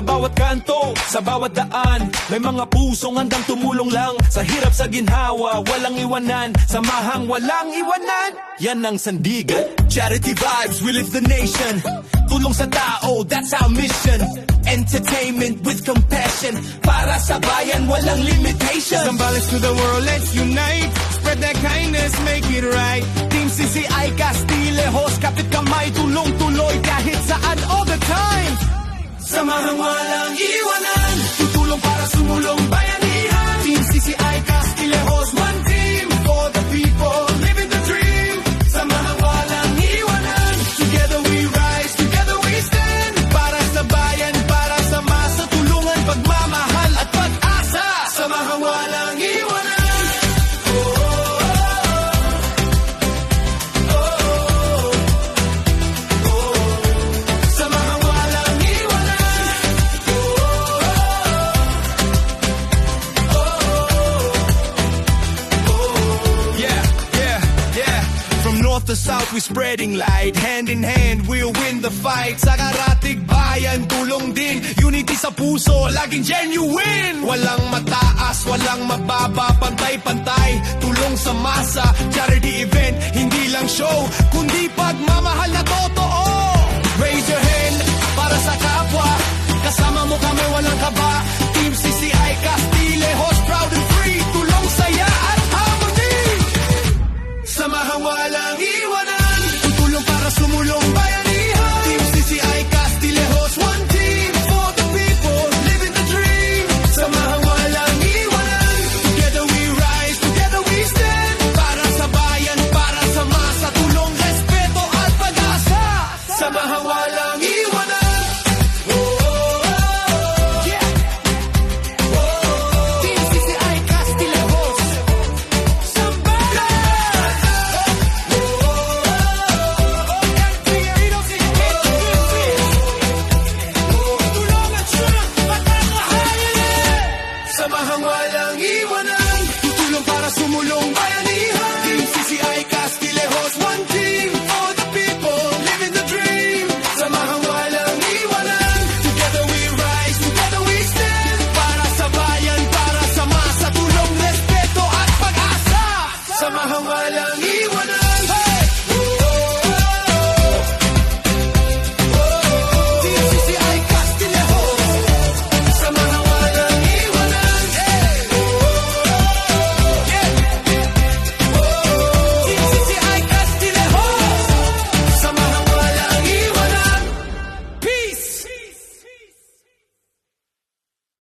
Sa bawat kanto, sa bawat daan, may mga pusong handang tumulong lang. Sa hirap, sa ginhawa, walang iwanan. Samahang walang iwanan, yan ang sandigan. Charity vibes, we lift the nation. Tulong sa tao, that's our mission. Entertainment with compassion. Para sa bayan, walang limitation. Zambales to the world, let's unite. Spread that kindness, make it right. Team CCI Castillejos, kapit kamay, tulong tuloy kahit saan all the time. Samahang walang iwanan, tutulong para sumulong bayanihan. Team CCI Castillejos, one team for the people, living the dream. Samahang walang iwanan, Together we rise, together we stand. Para sa bayan, para sa masa, tulungan, pagmamahal at pag-asa. samahang walang iwanan. Samahang walang iwanan. Yeah. From north to south, we spreading light. Hand in hand, we'll win the fight. Sa karatig bayan, tulong din. Unity sa puso, laging genuine. Walang mataas, walang mababa, pantay-pantay. Tulong sa masa, charity event, hindi lang show, kundi pagmamahal na totoo.